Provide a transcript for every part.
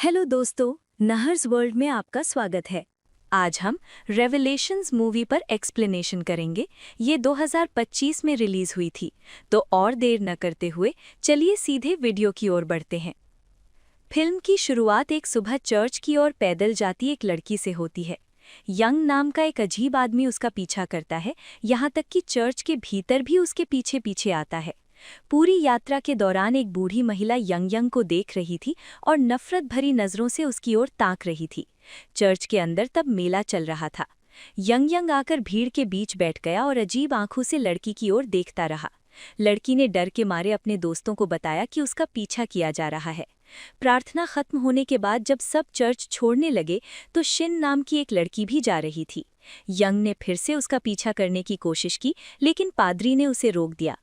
Hello दोस्तों, नहर्स world में आपका स्वागत है। आज हम रेवलेशंस मूवी पर एक्सप्लेनेशन करेंगे। ये 2025 में रिलीज हुई थी, तो और देर न करते हुए चलिए सीधे वीडियो की ओर बढ़ते हैं। फिल्म की शुरुआत एक सुबह चर्च की ओर पैदल जाती एक लड़की से होती है। यंग नाम का एक अजीब आदमी उसका पीछा करता है, यहाँ तक कि चर्च के भीतर भी उसके पीछे पीछे आता है। पूरी यात्रा के दौरान एक बूढ़ी महिला यंग को देख रही थी और नफरत भरी नजरों से उसकी ओर ताक रही थी। चर्च के अंदर तब मेला चल रहा था। यंग आकर भीड़ के बीच बैठ गया और अजीब आंखों से लड़की की ओर देखता रहा। लड़की ने डर के मारे अपने दोस्तों को बताया कि उसका पीछा किया जा रहा है। प्रार्थना खत्म होने के बाद जब सब चर्च छोड़ने लगे तो शिन नाम की एक लड़की भी जा रही थी। यंग ने फिर से उसका पीछा करने की कोशिश की, लेकिन पादरी ने उसे रोक दिया।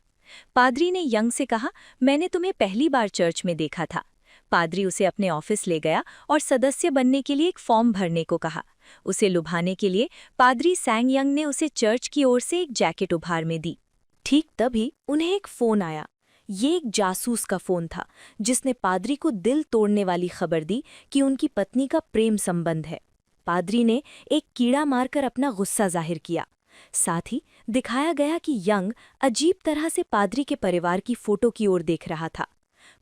पादरी ने यंग से कहा, मैंने तुम्हें पहली बार चर्च में देखा था। पादरी उसे अपने ऑफिस ले गया और सदस्य बनने के लिए एक फॉर्म भरने को कहा। उसे लुभाने के लिए पादरी सैंग यंग ने उसे चर्च की ओर से एक जैकेट उपहार में दी। ठीक तभी उन्हें एक फोन आया। ये एक जासूस का फोन था, जिसने पादरी को दिल तोड़ने वाली खबर दी कि उनकी पत्नी का प्रेम संबंध है। पादरी ने एक कीड़ा मारकर अपना गुस्सा जाहिर किया। साथ ही दिखाया गया कि यंग अजीब तरह से पादरी के परिवार की फोटो की ओर देख रहा था।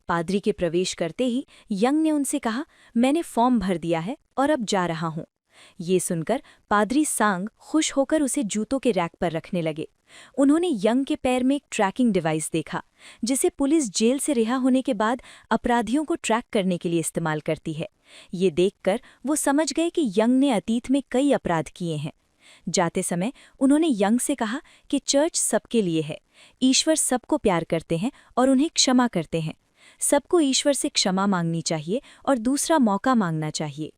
पादरी के प्रवेश करते ही यंग ने उनसे कहा, मैंने फॉर्म भर दिया है और अब जा रहा हूं। ये सुनकर पादरी सांग खुश होकर उसे जूतों के रैक पर रखने लगे। उन्होंने यंग के पैर में एक ट्रैकिंग डिवाइस देखा, जिसे पुलिस जेल से रिहा होने के बाद अपराधियों को ट्रैक करने के लिए इस्तेमाल करती है। ये देखकर वो समझ गए कि यंग ने अतीत में कई अपराध किए हैं। जाते समय उन्होंने यंग से कहा कि चर्च सबके लिए है। ईश्वर सबको प्यार करते हैं और उन्हें क्षमा करते हैं। सबको ईश्वर से क्षमा मांगनी चाहिए और दूसरा मौका मांगना चाहिए।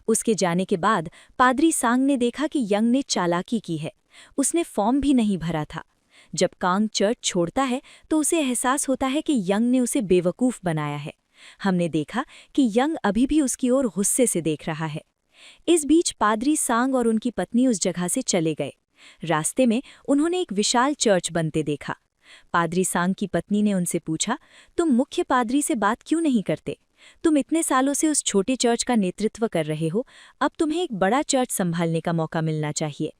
उसके जाने के बाद पादरी सांग ने देखा कि यंग ने चालाकी की है। उसने फॉर्म भी नहीं भरा था। जब कांग चर्च छोड़ता है तो उसे एहसास होता है कि यंग ने उसे बेवकूफ़ बनाया है। हमने देखा कि यंग अभी भी उसकी ओर गुस्से से देख रहा है। इस बीच पादरी सांग और उनकी पत्नी उस जगह से चले गए। रास्ते में उन्होंने एक विशाल चर्च बनते देखा। पादरी सांग की पत्नी ने उनसे पूछा, तुम मुख्य पादरी से बात क्यों नहीं करते? तुम इतने सालों से उस छोटे चर्च का नेतृत्व कर रहे हो, अब तुम्हें एक बड़ा चर्च संभालने का मौका मिलना चाहिए।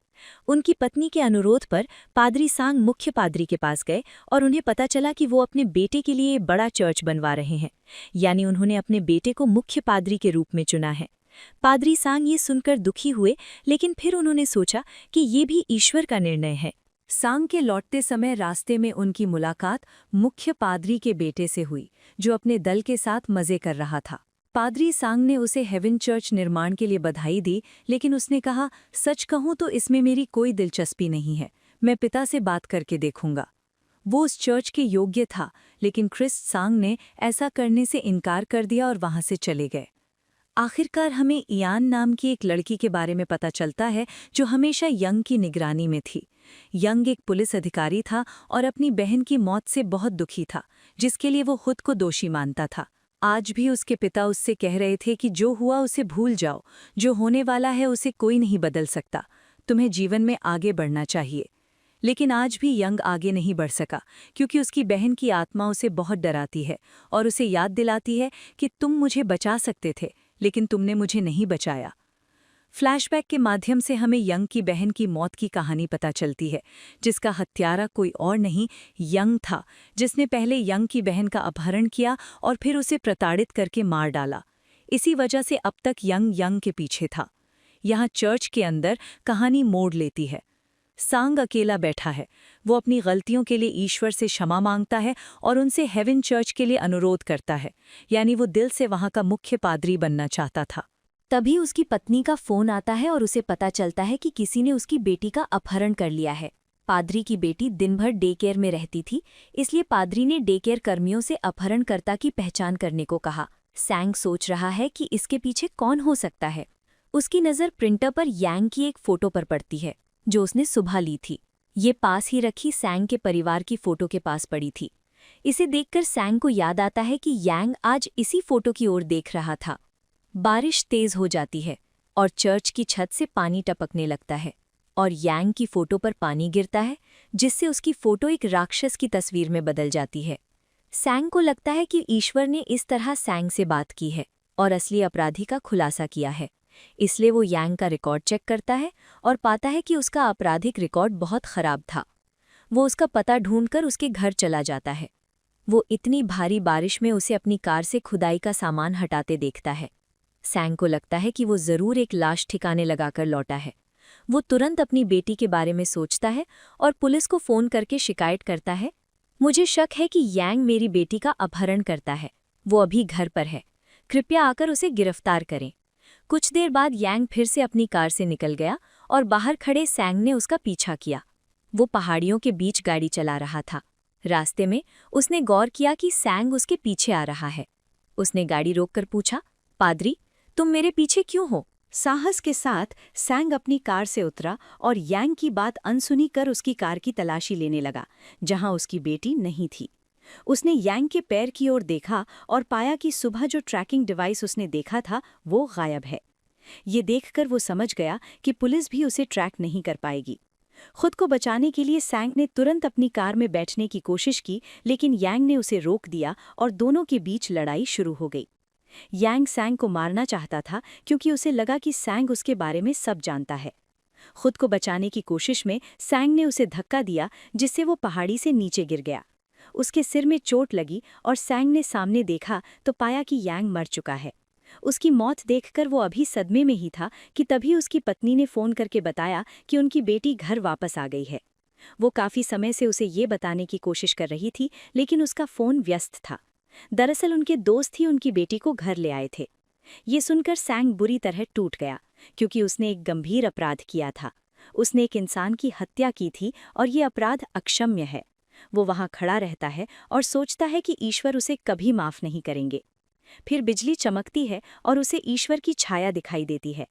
उनकी पत्नी के अनुरोध पर पादरी सांग मुख्य पादरी के पास गए और उन्हें पता चला कि वो अपने बेटे के लिए बड़ा चर्च बनवा रहे हैं, यानी उन्होंने अपने बेटे को मुख्य पादरी के रूप में चुना है। पादरी सांग ये सुनकर दुखी हुए, लेकिन फिर उन्होंने सोचा कि ये भी ईश्वर का निर्णय है। सांग के लौटते समय रास्ते में उनकी मुलाकात मुख्य पादरी के बेटे से हुई, जो अपने दल के साथ मजे कर रहा था। पादरी सांग ने उसे हेवन चर्च निर्माण के लिए बधाई दी, लेकिन उसने कहा, सच कहूं तो इसमें मेरी कोई दिलचस्पी नहीं है। मैं पिता से बात करके देखूंगा। वो उस चर्च के योग्य था, लेकिन क्रिस सांग ने ऐसा करने से इनकार कर दिया और वहां से चले गए। आखिरकार हमें इयान नाम की एक लड़की के बारे में पता चलता है, जो हमेशा यंग की निगरानी में थी। यंग एक पुलिस अधिकारी था और अपनी बहन की मौत से बहुत दुखी था, जिसके लिए वो खुद को दोषी मानता था। आज भी उसके पिता उससे कह रहे थे कि जो हुआ उसे भूल जाओ, जो होने वाला है उसे कोई नहीं बदल सकता, तुम्हें जीवन में आगे बढ़ना चाहिए। लेकिन आज भी यंग आगे नहीं बढ़ सका, क्योंकि उसकी बहन की आत्मा उसे बहुत डराती है और उसे याद दिलाती है कि तुम मुझे बचा सकते थे, लेकिन तुमने मुझे नहीं बचाया। फ्लैशबैक के माध्यम से हमें यंग की बहन की मौत की कहानी पता चलती है, जिसका हत्यारा कोई और नहीं यंग था, जिसने पहले यंग की बहन का अपहरण किया और फिर उसे प्रताड़ित करके मार डाला। इसी वजह से अब तक यंग के पीछे था। यहाँ चर्च के अंदर कहानी मोड़ लेती है। सांग अकेला बैठा है। वो अपनी गलतियों के लिए ईश्वर से क्षमा मांगता है और उनसे हेवन चर्च के लिए अनुरोध करता है, यानी वो दिल से वहाँ का मुख्य पादरी बनना चाहता था। तभी उसकी पत्नी का फोन आता है और उसे पता चलता है कि किसी ने उसकी बेटी का अपहरण कर लिया है। पादरी की बेटी दिन भर डे केयर में रहती थी, इसलिए पादरी ने डे केयर कर्मियों से अपहरणकर्ता की पहचान करने को कहा। सैंग सोच रहा है कि इसके पीछे कौन हो सकता है। उसकी नज़र प्रिंटर पर यांग की एक फोटो पर पड़ती है, जो उसने सुबह ली थी। ये पास ही रखी सैंग के परिवार की फोटो के पास पड़ी थी। इसे देखकर सैंग को याद आता है कि यांग आज इसी फोटो की ओर देख रहा था। बारिश तेज हो जाती है और चर्च की छत से पानी टपकने लगता है और यांग की फोटो पर पानी गिरता है, जिससे उसकी फोटो एक राक्षस की तस्वीर में बदल जाती है। सैंग को लगता है कि ईश्वर ने इस तरह सैंग से बात की है और असली अपराधी का खुलासा किया है। इसलिए वो यांग का रिकॉर्ड चेक करता है और पाता है कि उसका आपराधिक रिकॉर्ड बहुत खराब था। वो उसका पता ढूंढकर उसके घर चला जाता है। वो इतनी भारी बारिश में उसे अपनी कार से खुदाई का सामान हटाते देखता है। सैंग को लगता है कि वो ज़रूर एक लाश ठिकाने लगाकर लौटा है। वो तुरंत अपनी बेटी के बारे में सोचता है और पुलिस को फ़ोन करके शिकायत करता है, मुझे शक है कि यांग मेरी बेटी का अपहरण करता है। वो अभी घर पर है, कृपया आकर उसे गिरफ्तार करें। कुछ देर बाद यांग फिर से अपनी कार से निकल गया और बाहर खड़े सैंग ने उसका पीछा किया। वो पहाड़ियों के बीच गाड़ी चला रहा था। रास्ते में उसने गौर किया कि सैंग उसके पीछे आ रहा है। उसने गाड़ी रोककर पूछा, पादरी, तुम मेरे पीछे क्यों हो? साहस के साथ सैंग अपनी कार से उतरा और यांग की बात अनसुनी कर उसकी कार की तलाशी लेने लगा, जहां उसकी बेटी नहीं थी। उसने यांग के पैर की ओर देखा और पाया कि सुबह जो ट्रैकिंग डिवाइस उसने देखा था वो गायब है। ये देखकर वो समझ गया कि पुलिस भी उसे ट्रैक नहीं कर पाएगी। खुद को बचाने के लिए सैंग ने तुरंत अपनी कार में बैठने की कोशिश की, लेकिन यांग ने उसे रोक दिया और दोनों के बीच लड़ाई शुरू हो गई। यांग सैंग को मारना चाहता था क्योंकि उसे लगा कि सैंग उसके बारे में सब जानता है। खुद को बचाने की कोशिश में सैंग ने उसे धक्का दिया, जिससे वो पहाड़ी से नीचे गिर गया। उसके सिर में चोट लगी और सैंग ने सामने देखा तो पाया कि यांग मर चुका है। उसकी मौत देखकर वो अभी सदमे में ही था कि तभी उसकी पत्नी ने फ़ोन करके बताया कि उनकी बेटी घर वापस आ गई है। वो काफ़ी समय से उसे ये बताने की कोशिश कर रही थी, लेकिन उसका फ़ोन व्यस्त था। दरअसल उनके दोस्त ही उनकी बेटी को घर ले आए थे। ये सुनकर सैंग बुरी तरह टूट गया, क्योंकि उसने एक गंभीर अपराध किया था। उसने एक इंसान की हत्या की थी और ये अपराध अक्षम्य है। वो वहाँ खड़ा रहता है और सोचता है कि ईश्वर उसे कभी माफ़ नहीं करेंगे। फिर बिजली चमकती है और उसे ईश्वर की छाया दिखाई देती है।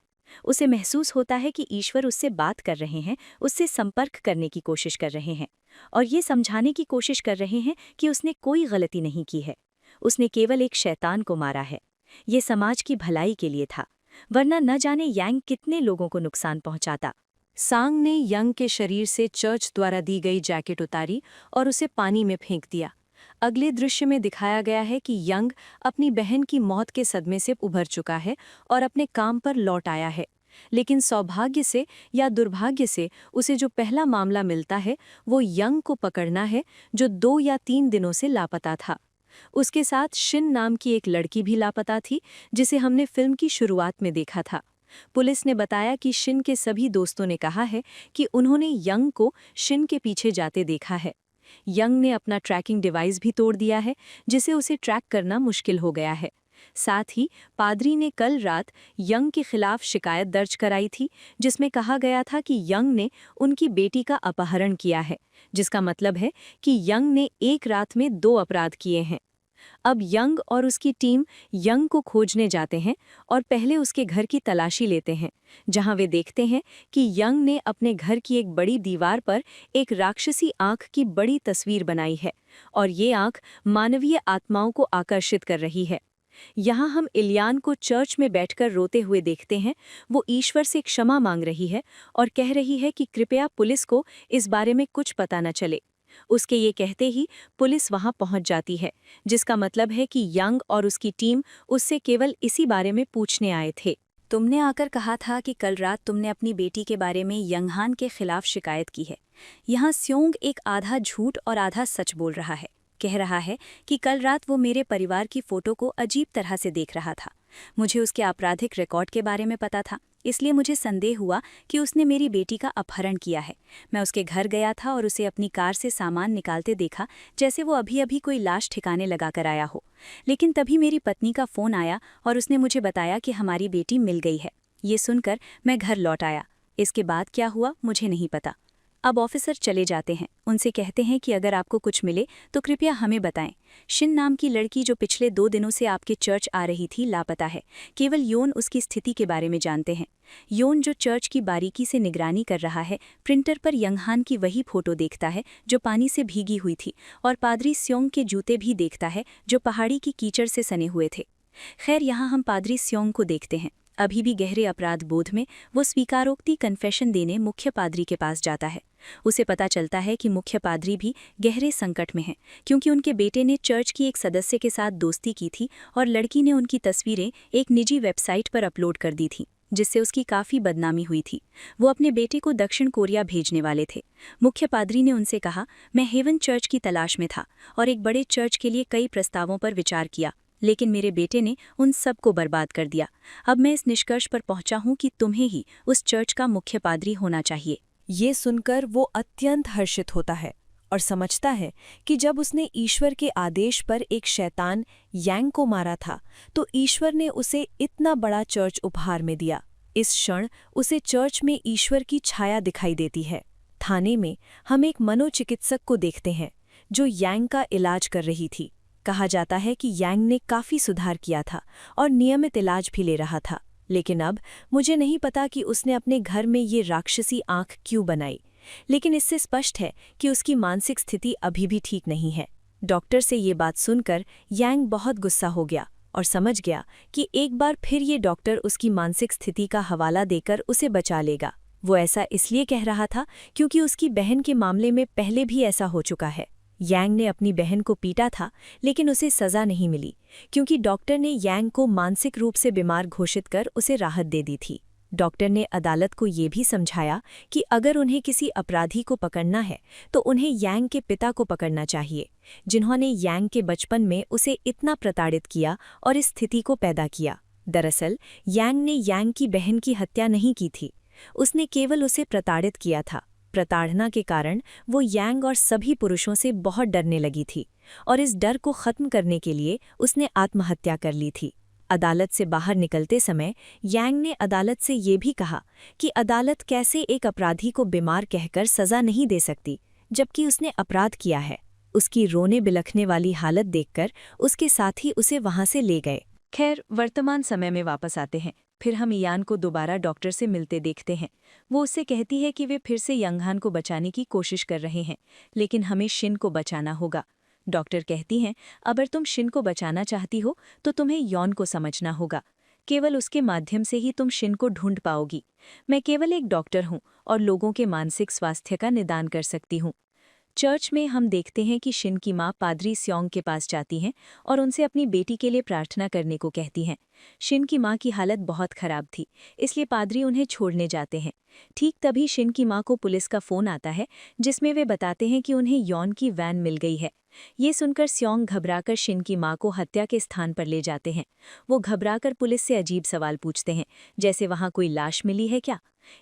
उसे महसूस होता है कि ईश्वर उससे बात कर रहे हैं, उससे संपर्क करने की कोशिश कर रहे हैं और ये समझाने की कोशिश कर रहे हैं कि उसने कोई गलती नहीं की है। उसने केवल एक शैतान को मारा है। ये समाज की भलाई के लिए था, वरना न जाने यांग कितने लोगों को नुकसान पहुंचाता। सांग ने यंग के शरीर से चर्च द्वारा दी गई जैकेट उतारी और उसे पानी में फेंक दिया। अगले दृश्य में दिखाया गया है कि यंग अपनी बहन की मौत के सदमे से उभर चुका है और अपने काम पर लौट आया है। लेकिन सौभाग्य से या दुर्भाग्य से उसे जो पहला मामला मिलता है वो यंग को पकड़ना है, जो 2 या 3 दिनों से लापता था। उसके साथ शिन नाम की एक लड़की भी लापता थी, जिसे हमने फिल्म की शुरुआत में देखा था। पुलिस ने बताया कि शिन के सभी दोस्तों ने कहा है कि उन्होंने यंग को शिन के पीछे जाते देखा है। यंग ने अपना ट्रैकिंग डिवाइस भी तोड़ दिया है, जिसे उसे ट्रैक करना मुश्किल हो गया है। साथ ही पादरी ने कल रात यंग के खिलाफ शिकायत दर्ज कराई थी, जिसमें कहा गया था कि यंग ने उनकी बेटी का अपहरण किया है, जिसका मतलब है कि यंग ने एक रात में 2 अपराध किए हैं। अब यंग और उसकी टीम यंग को खोजने जाते हैं और पहले उसके घर की तलाशी लेते हैं, जहां वे देखते हैं कि यंग ने अपने घर की एक बड़ी दीवार पर एक राक्षसी आंख की बड़ी तस्वीर बनाई है और ये आंख मानवीय आत्माओं को आकर्षित कर रही है। यहाँ हम इलियान को चर्च में बैठकर रोते हुए देखते हैं। वो ईश्वर से क्षमा मांग रही है और कह रही है कि कृपया पुलिस को इस बारे में कुछ पता न चले। उसके ये कहते ही पुलिस वहां पहुंच जाती है, जिसका मतलब है कि यंग और उसकी टीम उससे केवल इसी बारे में पूछने आए थे। तुमने आकर कहा था कि कल रात तुमने अपनी बेटी के बारे में यंगहान के खिलाफ शिकायत की है। यहाँ स्योंग एक आधा झूठ और आधा सच बोल रहा है। कह रहा है कि कल रात वो मेरे परिवार की फ़ोटो को अजीब तरह से देख रहा था। मुझे उसके आपराधिक रिकॉर्ड के बारे में पता था, इसलिए मुझे संदेह हुआ कि उसने मेरी बेटी का अपहरण किया है। मैं उसके घर गया था और उसे अपनी कार से सामान निकालते देखा, जैसे वो अभी अभी कोई लाश ठिकाने लगा कर आया हो। लेकिन तभी मेरी पत्नी का फ़ोन आया और उसने मुझे बताया कि हमारी बेटी मिल गई है। ये सुनकर मैं घर लौट आया। इसके बाद क्या हुआ मुझे नहीं पता। अब ऑफिसर चले जाते हैं, उनसे कहते हैं कि अगर आपको कुछ मिले तो कृपया हमें बताएं। शिन नाम की लड़की जो पिछले 2 दिनों से आपके चर्च आ रही थी लापता है। केवल योन उसकी स्थिति के बारे में जानते हैं। योन जो चर्च की बारीकी से निगरानी कर रहा है, प्रिंटर पर यंगहान की वही फोटो देखता है जो पानी से भीगी हुई थी, और पादरी स्योंग के जूते भी देखता है जो पहाड़ी की कीचड़ से सने हुए थे। खैर, यहाँ हम पादरी स्योंग को देखते हैं। अभी भी गहरे अपराध बोध में वो स्वीकारोक्ति कन्फेशन देने मुख्य पादरी के पास जाता है। उसे पता चलता है कि मुख्य पादरी भी गहरे संकट में हैं, क्योंकि उनके बेटे ने चर्च की एक सदस्य के साथ दोस्ती की थी और लड़की ने उनकी तस्वीरें एक निजी वेबसाइट पर अपलोड कर दी थी, जिससे उसकी काफ़ी बदनामी हुई थी। वो अपने बेटे को दक्षिण कोरिया भेजने वाले थे। मुख्य पादरी ने उनसे कहा, मैं हेवन चर्च की तलाश में था और एक बड़े चर्च के लिए कई प्रस्तावों पर विचार किया, लेकिन मेरे बेटे ने उन सब को बर्बाद कर दिया। अब मैं इस निष्कर्ष पर पहुंचा हूं कि तुम्हें ही उस चर्च का मुख्य पादरी होना चाहिए। ये सुनकर वो अत्यंत हर्षित होता है और समझता है कि जब उसने ईश्वर के आदेश पर एक शैतान यांग को मारा था तो ईश्वर ने उसे इतना बड़ा चर्च उपहार में दिया। इस क्षण उसे चर्च में ईश्वर की छाया दिखाई देती है। थाने में हम एक मनोचिकित्सक को देखते हैं जो यांग का इलाज कर रही थी। कहा जाता है कि यांग ने काफ़ी सुधार किया था और नियमित इलाज भी ले रहा था, लेकिन अब मुझे नहीं पता कि उसने अपने घर में ये राक्षसी आंख क्यों बनाई, लेकिन इससे स्पष्ट है कि उसकी मानसिक स्थिति अभी भी ठीक नहीं है। डॉक्टर से ये बात सुनकर यांग बहुत गुस्सा हो गया और समझ गया कि एक बार फिर ये डॉक्टर उसकी मानसिक स्थिति का हवाला देकर उसे बचा लेगा। वो ऐसा इसलिए कह रहा था क्योंकि उसकी बहन के मामले में पहले भी ऐसा हो चुका है। यांग ने अपनी बहन को पीटा था, लेकिन उसे सज़ा नहीं मिली क्योंकि डॉक्टर ने यांग को मानसिक रूप से बीमार घोषित कर उसे राहत दे दी थी। डॉक्टर ने अदालत को ये भी समझाया कि अगर उन्हें किसी अपराधी को पकड़ना है तो उन्हें यांग के पिता को पकड़ना चाहिए, जिन्होंने यांग के बचपन में उसे इतना प्रताड़ित किया और इस स्थिति को पैदा किया। दरअसल यांग ने यांग की बहन की हत्या नहीं की थी, उसने केवल उसे प्रताड़ित किया था। प्रताड़ना के कारण वो यांग और सभी पुरुषों से बहुत डरने लगी थी और इस डर को खत्म करने के लिए उसने आत्महत्या कर ली थी। अदालत से बाहर निकलते समय यांग ने अदालत से ये भी कहा कि अदालत कैसे एक अपराधी को बीमार कहकर सज़ा नहीं दे सकती जबकि उसने अपराध किया है। उसकी रोने बिलखने वाली हालत देखकर उसके साथी उसे वहां से ले गए। खैर, वर्तमान समय में वापस आते हैं। फिर हम इयान को दोबारा डॉक्टर से मिलते देखते हैं। वो उससे कहती है कि वे फिर से यंगहान को बचाने की कोशिश कर रहे हैं, लेकिन हमें शिन को बचाना होगा। डॉक्टर कहती हैं, अगर तुम शिन को बचाना चाहती हो तो तुम्हें यौन को समझना होगा। केवल उसके माध्यम से ही तुम शिन को ढूंढ पाओगी। मैं केवल एक डॉक्टर हूँ और लोगों के मानसिक स्वास्थ्य का निदान कर सकती हूँ। चर्च में हम देखते हैं कि शिन की माँ पादरी स्योंग के पास जाती हैं और उनसे अपनी बेटी के लिए प्रार्थना करने को कहती हैं। शिन की माँ की हालत बहुत खराब थी, इसलिए पादरी उन्हें छोड़ने जाते हैं। ठीक तभी शिन की माँ को पुलिस का फ़ोन आता है, जिसमें वे बताते हैं कि उन्हें यौन की वैन मिल गई है। ये सुनकर स्योंग घबराकर शिन की माँ को हत्या के स्थान पर ले जाते हैं। वो घबराकर पुलिस से अजीब सवाल पूछते हैं, जैसे वहाँ कोई लाश मिली है क्या।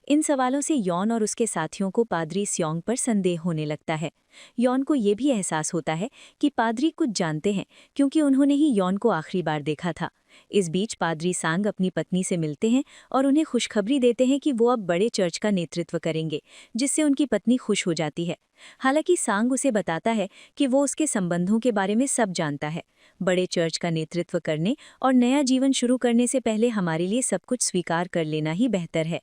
इन सवालों से यौन और उसके साथियों को पादरी स्योंग पर संदेह होने लगता है। यौन को ये भी एहसास होता है कि पादरी कुछ जानते हैं, क्योंकि उन्होंने ही यौन को आखिरी बार देखा था। इस बीच पादरी सांग अपनी पत्नी से मिलते हैं और उन्हें खुशखबरी देते हैं कि वो अब बड़े चर्च का नेतृत्व करेंगे, जिससे उनकी पत्नी खुश हो जाती है। हालांकि सांग उसे बताता है कि वो उसके संबंधों के बारे में सब जानता है। बड़े चर्च का नेतृत्व करने और नया जीवन शुरू करने से पहले हमारे लिए सब कुछ स्वीकार कर लेना ही बेहतर है।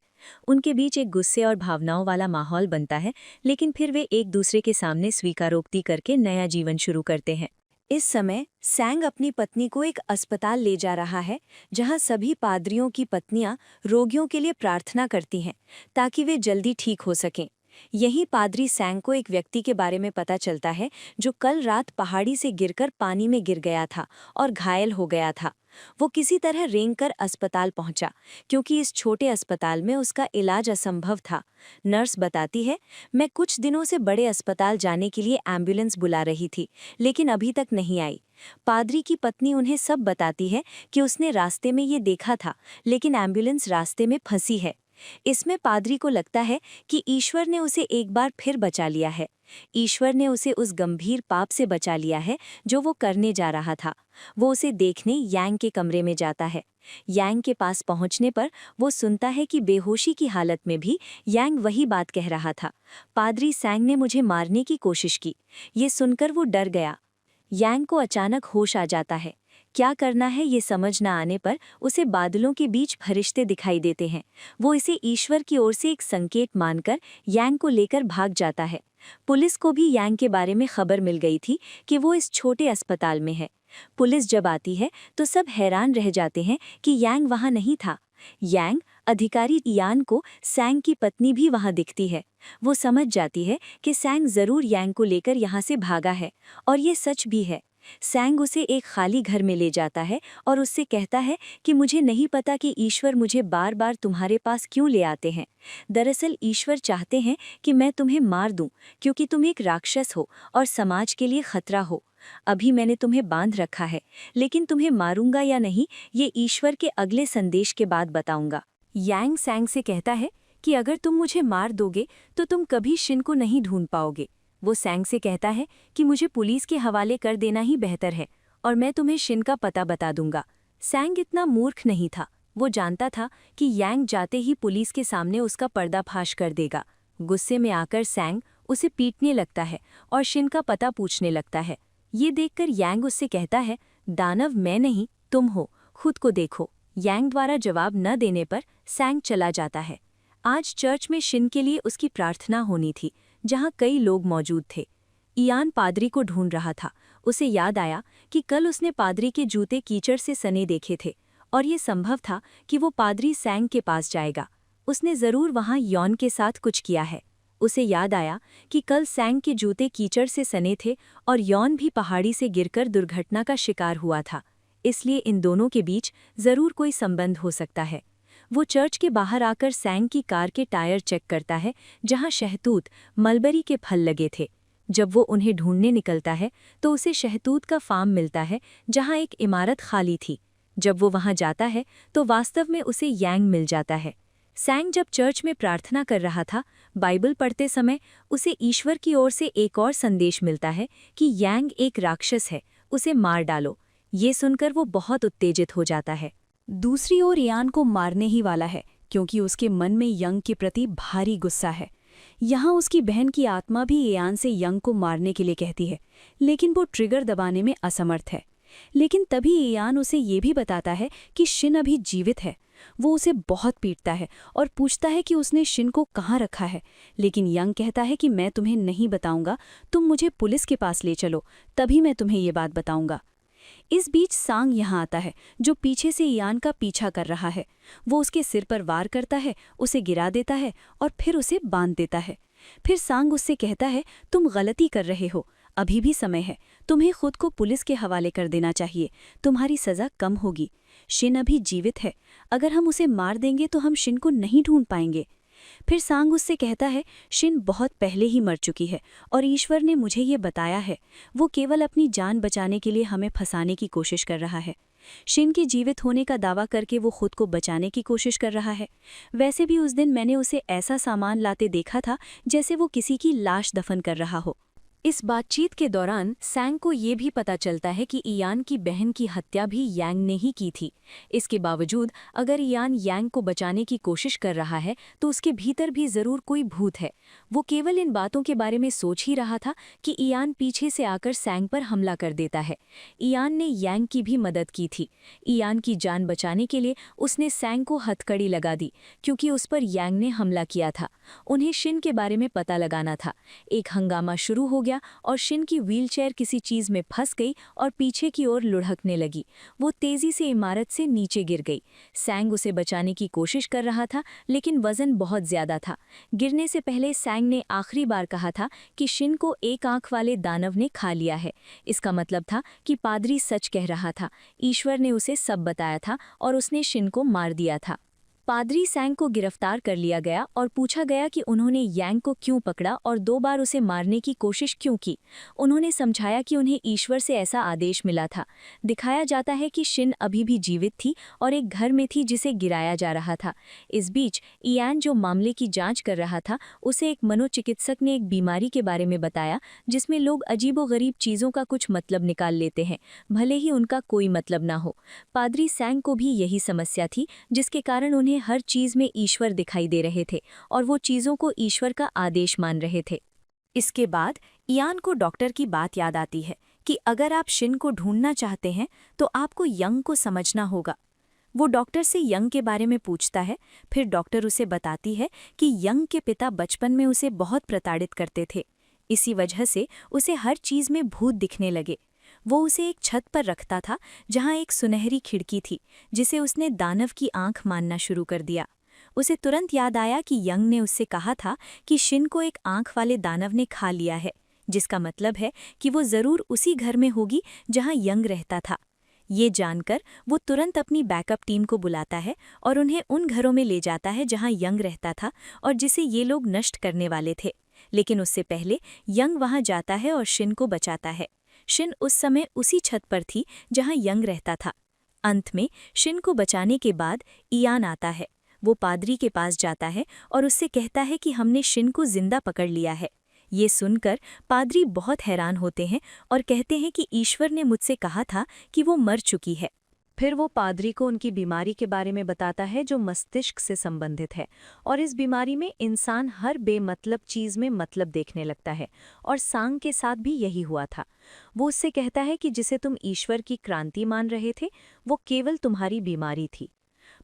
उनके बीच एक गुस्से और भावनाओं वाला माहौल बनता है, लेकिन फिर वे एक दूसरे के सामने स्वीकारोक्ति करके नया जीवन शुरू करते हैं। इस समय सैंग अपनी पत्नी को एक अस्पताल ले जा रहा है, जहां सभी पादरियों की पत्नियां रोगियों के लिए प्रार्थना करती हैं ताकि वे जल्दी ठीक हो सकें। यहीं पादरी सैंग को एक व्यक्ति के बारे में पता चलता है जो कल रात पहाड़ी से गिरकर पानी में गिर गया था और घायल हो गया था। वो किसी तरह रेंगकर अस्पताल पहुंचा, क्योंकि इस छोटे अस्पताल में उसका इलाज असंभव था। नर्स बताती है, मैं कुछ दिनों से बड़े अस्पताल जाने के लिए एम्बुलेंस बुला रही थी, लेकिन अभी तक नहीं आई। पादरी की पत्नी उन्हें सब बताती है कि उसने रास्ते में ये देखा था, लेकिन एम्बुलेंस रास्ते में फंसी है। इसमें पादरी को लगता है कि ईश्वर ने उसे एक बार फिर बचा लिया है। ईश्वर ने उसे उस गंभीर पाप से बचा लिया है जो वो करने जा रहा था। वो उसे देखने यांग के कमरे में जाता है। यांग के पास पहुंचने पर वो सुनता है कि बेहोशी की हालत में भी यांग वही बात कह रहा था, पादरी सैंग ने मुझे मारने की कोशिश की। ये सुनकर वो डर गया। यांग को अचानक होश आ जाता है। क्या करना है ये समझ न आने पर उसे बादलों के बीच फरिश्ते दिखाई देते हैं। वो इसे ईश्वर की ओर से एक संकेत मानकर यांग को लेकर भाग जाता है। पुलिस को भी यांग के बारे में खबर मिल गई थी कि वो इस छोटे अस्पताल में है। पुलिस जब आती है तो सब हैरान रह जाते हैं कि यांग वहाँ नहीं था। यांग, अधिकारी इयान को सैंग की पत्नी भी वहां दिखती है। वो समझ जाती है कि सैंग जरूर यांग को लेकर यहाँ से भागा है, और ये सच भी है। सैंग उसे एक खाली घर में ले जाता है और उससे कहता है कि मुझे नहीं पता कि ईश्वर मुझे बार बार तुम्हारे पास क्यों ले आते हैं। दरअसल ईश्वर चाहते हैं कि मैं तुम्हें मार दूं, क्योंकि तुम एक राक्षस हो और समाज के लिए खतरा हो। अभी मैंने तुम्हें बांध रखा है, लेकिन तुम्हें मारूंगा या नहीं ये ईश्वर के अगले संदेश के बाद बताऊंगा। यांग सैंग से कहता है कि अगर तुम मुझे मार दोगे तो तुम कभी शिन को नहीं ढूंढ पाओगे। वो सैंग से कहता है कि मुझे पुलिस के हवाले कर देना ही बेहतर है और मैं तुम्हें शिन का पता बता दूंगा। सैंग इतना मूर्ख नहीं था। वो जानता था कि यांग जाते ही पुलिस के सामने उसका पर्दाफाश कर देगा। गुस्से में आकर सैंग उसे पीटने लगता है और शिन का पता पूछने लगता है। ये देखकर यांग उससे कहता है, दानव मैं नहीं तुम हो, खुद को देखो। यांग द्वारा जवाब न देने पर सैंग चला जाता है। आज चर्च में शिन के लिए उसकी प्रार्थना होनी थी, जहां कई लोग मौजूद थे। इयान पादरी को ढूंढ रहा था। उसे याद आया कि कल उसने पादरी के जूते कीचड़ से सने देखे थे और ये संभव था कि वो पादरी सैंग के पास जाएगा। उसने जरूर वहां यॉन के साथ कुछ किया है। उसे याद आया कि कल सैंग के जूते कीचड़ से सने थे और यॉन भी पहाड़ी से गिरकर दुर्घटना का शिकार हुआ था। इसलिए इन दोनों के बीच जरूर कोई संबंध हो सकता है। वो चर्च के बाहर आकर सैंग की कार के टायर चेक करता है, जहां शहतूत, मलबरी के फल लगे थे। जब वो उन्हें ढूंढने निकलता है तो उसे शहतूत का फार्म मिलता है, जहां एक इमारत खाली थी। जब वो वहां जाता है तो वास्तव में उसे यांग मिल जाता है। सैंग जब चर्च में प्रार्थना कर रहा था, बाइबल पढ़ते समय उसे ईश्वर की ओर से एक और संदेश मिलता है कि यांग एक राक्षस है, उसे मार डालो। ये सुनकर वो बहुत उत्तेजित हो जाता है। दूसरी ओर इयान को मारने ही वाला है, क्योंकि उसके मन में यंग के प्रति भारी गुस्सा है। यहाँ उसकी बहन की आत्मा भी इयान से यंग को मारने के लिए कहती है, लेकिन वो ट्रिगर दबाने में असमर्थ है। लेकिन तभी इयान उसे ये भी बताता है कि शिन अभी जीवित है। वो उसे बहुत पीटता है और पूछता है कि उसने शिन को कहाँ रखा है, लेकिन यंग कहता है कि मैं तुम्हें नहीं बताऊंगा, तुम मुझे पुलिस के पास ले चलो, तभी मैं तुम्हें ये बात बताऊंगा। इस बीच सांग यहाँ आता है, जो पीछे से इयान का पीछा कर रहा है। वो उसके सिर पर वार करता है, उसे गिरा देता है और फिर उसे बांध देता है। फिर सांग उससे कहता है, तुम गलती कर रहे हो, अभी भी समय है, तुम्हें खुद को पुलिस के हवाले कर देना चाहिए, तुम्हारी सज़ा कम होगी। शिन अभी जीवित है, अगर हम उसे मार देंगे तो हम शिन को नहीं ढूंढ पाएंगे। फिर सांग उससे कहता है, शिन बहुत पहले ही मर चुकी है और ईश्वर ने मुझे ये बताया है। वो केवल अपनी जान बचाने के लिए हमें फंसाने की कोशिश कर रहा है। शिन के जीवित होने का दावा करके वो खुद को बचाने की कोशिश कर रहा है। वैसे भी उस दिन मैंने उसे ऐसा सामान लाते देखा था जैसे वो किसी की लाश दफन कर रहा हो। इस बातचीत के दौरान सैंग को ये भी पता चलता है कि इयान की बहन की हत्या भी यांग ने ही की थी। इसके बावजूद अगर इयान यांग को बचाने की कोशिश कर रहा है तो उसके भीतर भी जरूर कोई भूत है। वो केवल इन बातों के बारे में सोच ही रहा था कि इयान पीछे से आकर सैंग पर हमला कर देता है। इयान ने यांग की भी मदद की थी। इयान की जान बचाने के लिए उसने सैंग को हथकड़ी लगा दी, क्योंकि उस पर यांग ने हमला किया था। उन्हें शिन के बारे में पता लगाना था। एक हंगामा शुरू हो गया और शिन की व्हीलचेयर किसी चीज में फंस गई और पीछे की ओर लुढ़कने लगी। वो तेजी से इमारत से नीचे गिर गई। सैंग उसे बचाने की कोशिश कर रहा था, लेकिन वजन बहुत ज्यादा था। गिरने से पहले सैंग ने आखिरी बार कहा था कि शिन को एक आंख वाले दानव ने खा लिया है। इसका मतलब था कि पादरी सच कह रहा था। ईश्वर ने उसे सब बताया था और उसने शिन को मार दिया था। पादरी सैंग को गिरफ्तार कर लिया गया और पूछा गया कि उन्होंने यांग को क्यों पकड़ा और 2 बार उसे मारने की कोशिश क्यों की। उन्होंने समझाया कि उन्हें ईश्वर से ऐसा आदेश मिला था। दिखाया जाता है कि शिन अभी भी जीवित थी और एक घर में थी जिसे गिराया जा रहा था। इस बीच इयान, जो मामले की जांच कर रहा था, उसे एक मनोचिकित्सक ने एक बीमारी के बारे में बताया जिसमें लोग अजीबोगरीब चीज़ों का कुछ मतलब निकाल लेते हैं, भले ही उनका कोई मतलब ना हो। पादरी सैंग को भी यही समस्या थी, जिसके कारण उन्हें हर चीज में ईश्वर दिखाई दे रहे थे और वो चीजों को ईश्वर का आदेश मान रहे थे। इसके बाद इयान को डॉक्टर की बात याद आती है कि अगर आप शिन को ढूंढना चाहते हैं तो आपको यंग को समझना होगा। वो डॉक्टर से यंग के बारे में पूछता है। फिर डॉक्टर उसे बताती है कि यंग के पिता बचपन में उसे बहुत प्रताड़ित करते थे। इसी वजह से उसे हर चीज में भूत दिखने लगे। वो उसे एक छत पर रखता था जहाँ एक सुनहरी खिड़की थी, जिसे उसने दानव की आंख मानना शुरू कर दिया। उसे तुरंत याद आया कि यंग ने उससे कहा था कि शिन को एक आंख वाले दानव ने खा लिया है, जिसका मतलब है कि वो जरूर उसी घर में होगी जहाँ यंग रहता था। ये जानकर वो तुरंत अपनी बैकअप टीम को बुलाता है और उन्हें उन घरों में ले जाता है जहाँ यंग रहता था और जिसे ये लोग नष्ट करने वाले थे। लेकिन उससे पहले यंग वहाँ जाता है और शिन को बचाता है। शिन उस समय उसी छत पर थी जहाँ यंग रहता था। अंत में शिन को बचाने के बाद इयान आता है। वो पादरी के पास जाता है और उससे कहता है कि हमने शिन को जिंदा पकड़ लिया है। ये सुनकर पादरी बहुत हैरान होते हैं और कहते हैं कि ईश्वर ने मुझसे कहा था कि वो मर चुकी है। फिर वो पादरी को उनकी बीमारी के बारे में बताता है जो मस्तिष्क से संबंधित है, और इस बीमारी में इंसान हर बेमतलब चीज़ में मतलब देखने लगता है, और सांग के साथ भी यही हुआ था। वो उससे कहता है कि जिसे तुम ईश्वर की क्रांति मान रहे थे वो केवल तुम्हारी बीमारी थी।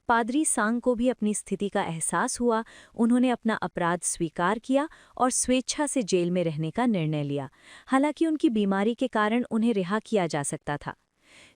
पादरी सांग को भी अपनी स्थिति का एहसास हुआ। उन्होंने अपना अपराध स्वीकार किया और स्वेच्छा से जेल में रहने का निर्णय लिया। हालांकि उनकी बीमारी के कारण उन्हें रिहा किया जा सकता था।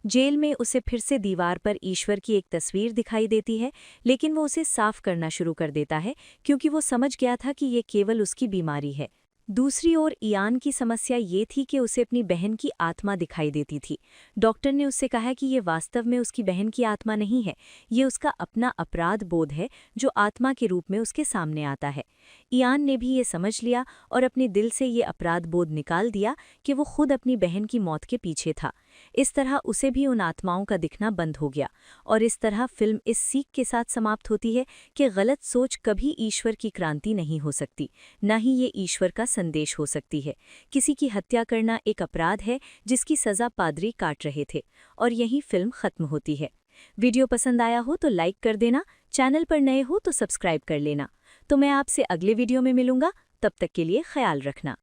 जेल में उसे फिर से दीवार पर ईश्वर की एक तस्वीर दिखाई देती है, लेकिन वो उसे साफ करना शुरू कर देता है क्योंकि वो समझ गया था कि ये केवल उसकी बीमारी है। दूसरी ओर इयान की समस्या ये थी कि उसे अपनी बहन की आत्मा दिखाई देती थी। डॉक्टर ने उससे कहा कि ये वास्तव में उसकी बहन की आत्मा नहीं है, ये उसका अपना अपराध बोध है जो आत्मा के रूप में उसके सामने आता है। इयान ने भी ये समझ लिया और अपने दिल से ये अपराध बोध निकाल दिया कि वो खुद अपनी बहन की मौत के पीछे था। इस तरह उसे भी उन आत्माओं का दिखना बंद हो गया, और इस तरह फिल्म इस सीख के साथ समाप्त होती है कि गलत सोच कभी ईश्वर की क्रांति नहीं हो सकती, न ही ये ईश्वर का संदेश हो सकती है। किसी की हत्या करना एक अपराध है जिसकी सजा पादरी काट रहे थे, और यहीं फिल्म खत्म होती है। वीडियो पसंद आया हो तो लाइक कर देना, चैनल पर नए हो तो सब्सक्राइब कर लेना। तो मैं आपसे अगले वीडियो में मिलूंगा, तब तक के लिए ख्याल रखना।